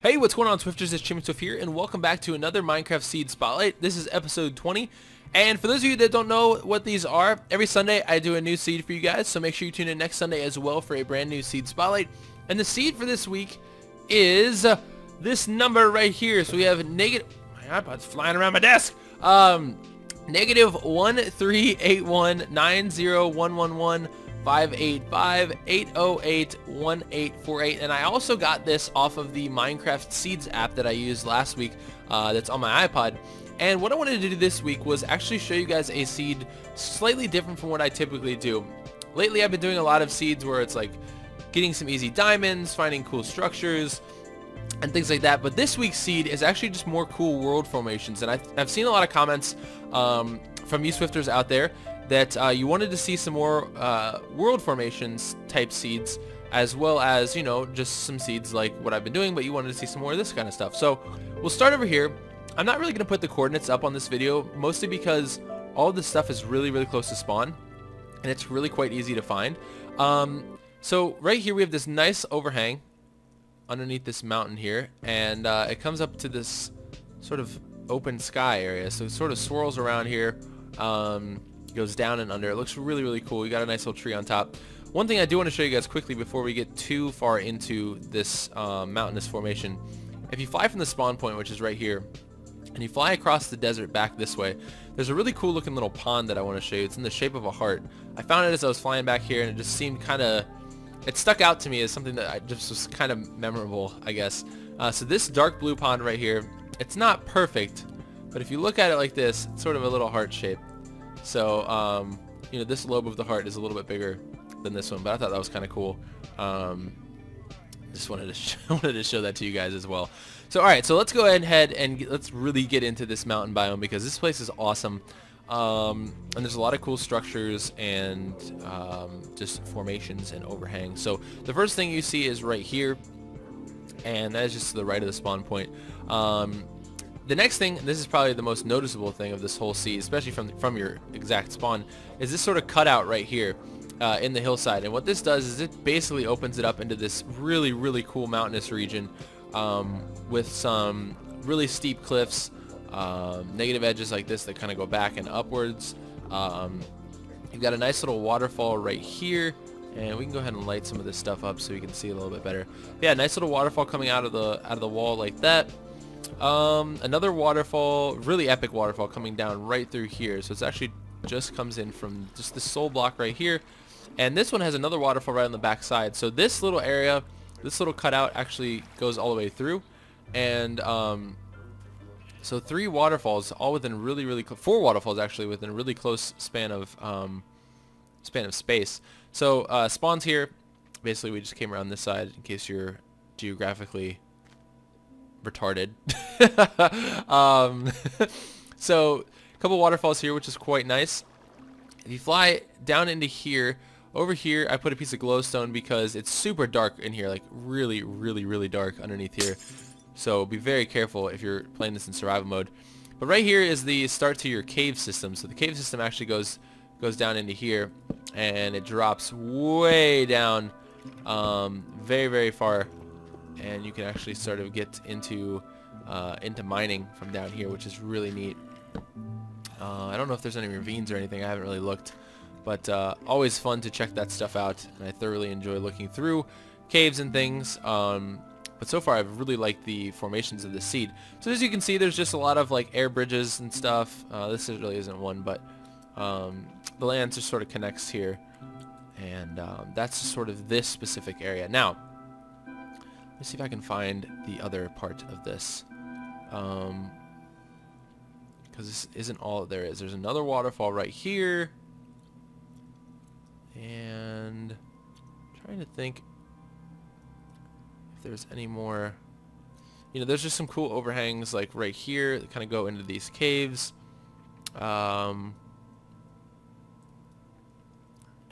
Hey, what's going on, Swifters? It's Swift here, and welcome back to another Minecraft Seed Spotlight. This is episode 20, and for those of you that don't know what these are, every Sunday I do a new seed for you guys, so make sure you tune in next Sunday as well for a brand new Seed Spotlight. And the seed for this week is this number right here. So we have negative... My iPod's flying around my desk. Negative 138190111. 585-808-1848, and I also got this off of the Minecraft Seeds app that I used last week that's on my iPod. And what I wanted to do this week was actually show you guys a seed slightly different from what I typically do. Lately I've been doing a lot of seeds where it's like getting some easy diamonds, finding cool structures and things like that, but this week's seed is actually just more cool world formations. And I've seen a lot of comments from you Swifters out there that you wanted to see some more world formations type seeds, as well as, you know, just some seeds like what I've been doing, but you wanted to see some more of this kind of stuff. So we'll start over here. I'm not really going to put the coordinates up on this video, mostly because all of this stuff is really close to spawn, and it's really quite easy to find. So right here we have this nice overhang underneath this mountain here, and it comes up to this sort of open sky area, so it sort of swirls around here. Goes down and under. It looks really cool. You got a nice little tree on top. One thing I do want to show you guys quickly before we get too far into this mountainous formation, if you fly from the spawn point, which is right here, and you fly across the desert back this way, there's a really cool looking little pond that I want to show you. It's in the shape of a heart. I found it as I was flying back here, and it just seemed kind of, it stuck out to me as something that I just was kind of memorable, I guess. So this dark blue pond right here, it's not perfect, but if you look at it like this, it's sort of a little heart shape. So, you know, this lobe of the heart is a little bit bigger than this one, but I thought that was kind of cool. Just wanted to show that to you guys as well. So, all right, so let's go ahead and let's really get into this mountain biome, because this place is awesome. And there's a lot of cool structures and just formations and overhangs. So the first thing you see is right here, and that is just to the right of the spawn point. The next thing, and this is probably the most noticeable thing of this whole seed, especially from your exact spawn, is this sort of cutout right here in the hillside. And what this does is it basically opens it up into this really cool mountainous region with some really steep cliffs, negative edges like this that kind of go back and upwards. You've got a nice little waterfall right here, and we can go ahead and light some of this stuff up so you can see a little bit better. Yeah, nice little waterfall coming out of the wall like that. Another waterfall, really epic waterfall coming down right through here. So it's actually just comes in from just this soul block right here. And this one has another waterfall right on the back side. So this little area, this little cutout actually goes all the way through. And so 3 waterfalls, all within four waterfalls actually within a really close span of space. So spawns here. Basically, we just came around this side in case you're geographically retarded. So a couple waterfalls here, which is quite nice. If you fly down into here, over here I put a piece of glowstone because it's super dark in here, like really dark underneath here. So be very careful if you're playing this in survival mode. But right here is the start to your cave system. So the cave system actually goes down into here, and it drops way down very far. And you can actually sort of get into mining from down here, which is really neat. I don't know if there's any ravines or anything. I haven't really looked, but always fun to check that stuff out, and I thoroughly enjoy looking through caves and things. But so far I've really liked the formations of the seed. So as you can see, there's just a lot of like air bridges and stuff. This really isn't one, but the land just sort of connects here, and that's sort of this specific area. Now, let's see if I can find the other part of this, because this isn't all that there is. There's another waterfall right here, and I'm trying to think if there's any more. You know, there's just some cool overhangs like right here that kind of go into these caves. Trying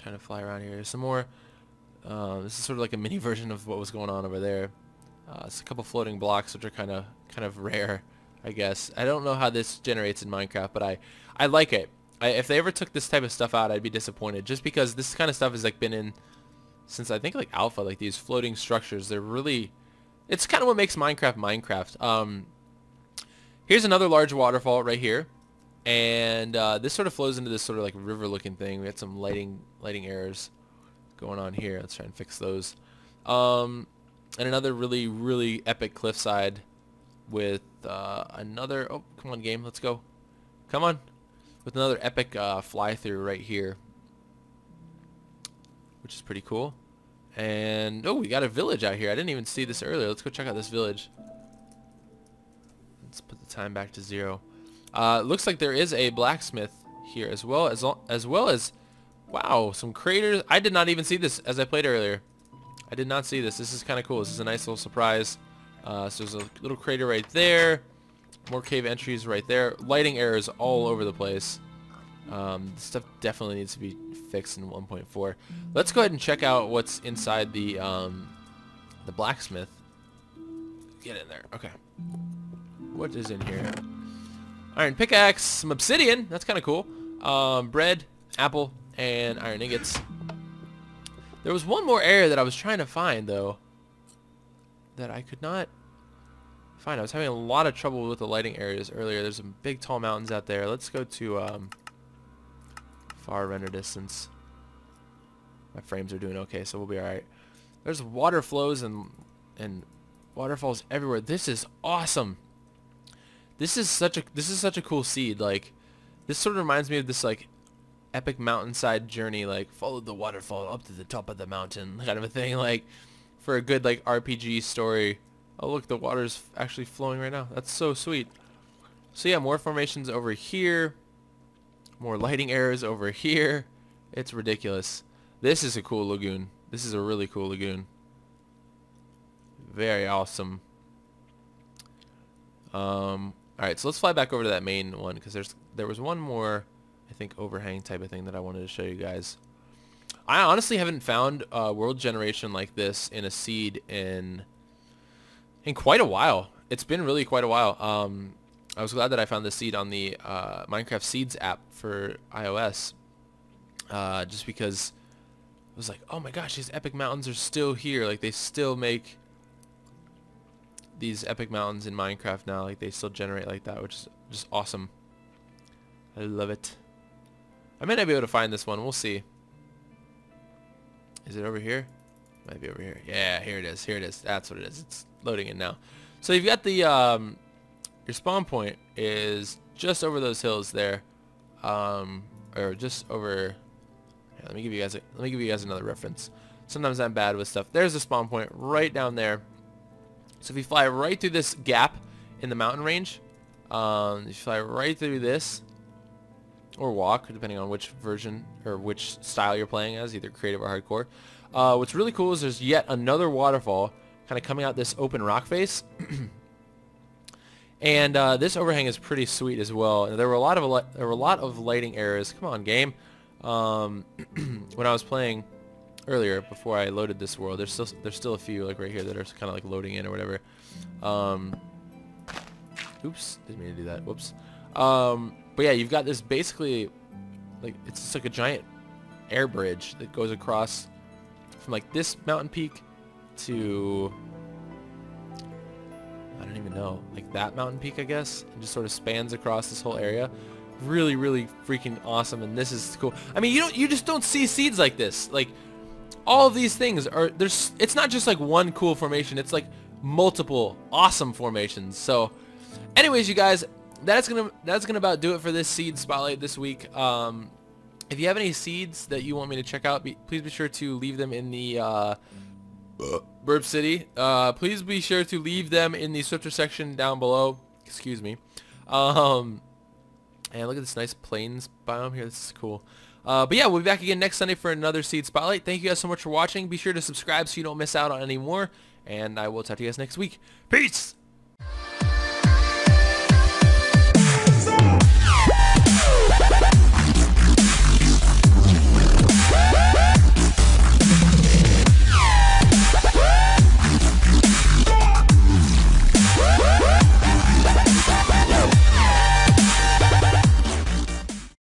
to fly around here. There's some more. This is sort of like a mini version of what was going on over there. It's a couple floating blocks, which are kind of rare, I guess. I don't know how this generates in Minecraft, but I like it. If they ever took this type of stuff out, I'd be disappointed, just because this kind of stuff has like been in since I think like alpha. Like these floating structures, they're really It's kind of what makes Minecraft Minecraft. Here's another large waterfall right here. And this sort of flows into this sort of like river looking thing. We had some lighting errors going on here. Let's try and fix those. And another really epic cliffside with another, oh, come on game, let's go. Come on. With another epic fly through right here, which is pretty cool. And oh, we got a village out here. I didn't even see this earlier. Let's go check out this village. Let's put the time back to 0. Looks like there is a blacksmith here as well as wow, some craters. I did not even see this as I played earlier. I did not see this. This is kind of cool. This is a nice little surprise. So there's a little crater right there. More cave entries right there. Lighting errors all over the place. This stuff definitely needs to be fixed in 1.4. Let's go ahead and check out what's inside the blacksmith. Get in there. Okay. What is in here? Iron pickaxe, some obsidian. That's kind of cool. Bread, apple, and iron ingots. There was one more area that I was trying to find, though, that I could not find. I was having a lot of trouble with the lighting areas earlier. There's some big, tall mountains out there. Let's go to far render distance. My frames are doing okay, so we'll be all right. There's water flows and waterfalls everywhere. This is awesome. This is such a cool seed. Like, this sort of reminds me of this like epic mountainside journey, like follow the waterfall up to the top of the mountain kind of a thing, like for a good like RPG story. Oh look, the water's actually flowing right now. That's so sweet. So yeah, more formations over here, more lighting errors over here. It's ridiculous. This is a cool lagoon. This is a really cool lagoon. Very awesome. Alright, so let's fly back over to that main one, because there was one more, I think, overhang type of thing that I wanted to show you guys. I honestly haven't found world generation like this in a seed in quite a while. It's been really quite a while. I was glad that I found this seed on the Minecraft Seeds app for iOS, just because I was like, oh my gosh, these epic mountains are still here. Like, they still make these epic mountains in Minecraft now. Like, they still generate like that, which is just awesome. I love it. I may not be able to find this one. We'll see. Is it over here? Might be over here. Yeah, here it is. Here it is. That's what it is. It's loading in now. So you've got the your spawn point is just over those hills there, or just over. Yeah, let me give you guys another reference. Sometimes I'm bad with stuff. There's the spawn point right down there. So if you fly right through this gap in the mountain range, if you fly right through this, or walk, depending on which version or which style you're playing as, either creative or hardcore. What's really cool is there's yet another waterfall kind of coming out this open rock face. And this overhang is pretty sweet as well. And there were a lot of lighting errors. Come on, game. When I was playing earlier, before I loaded this world, there's still a few like right here that are kind of like loading in or whatever. Oops, didn't mean to do that. Whoops. But yeah, you've got this basically like it's just like a giant air bridge that goes across from like this mountain peak to I don't even know, like that mountain peak, I guess, and just sort of spans across this whole area. Really freaking awesome. And this is cool. I mean, you just don't see seeds like this. Like, all of these things are it's not just like one cool formation, it's like multiple awesome formations. So anyways, you guys, that's gonna about do it for this seed spotlight this week. If you have any seeds that you want me to check out, please be sure to leave them in the Burp City. Please be sure to leave them in the Swifter section down below. Excuse me. And look at this nice plains biome here. This is cool. But yeah, we'll be back again next Sunday for another seed spotlight. Thank you guys so much for watching. Be sure to subscribe so you don't miss out on any more. And I will talk to you guys next week. Peace!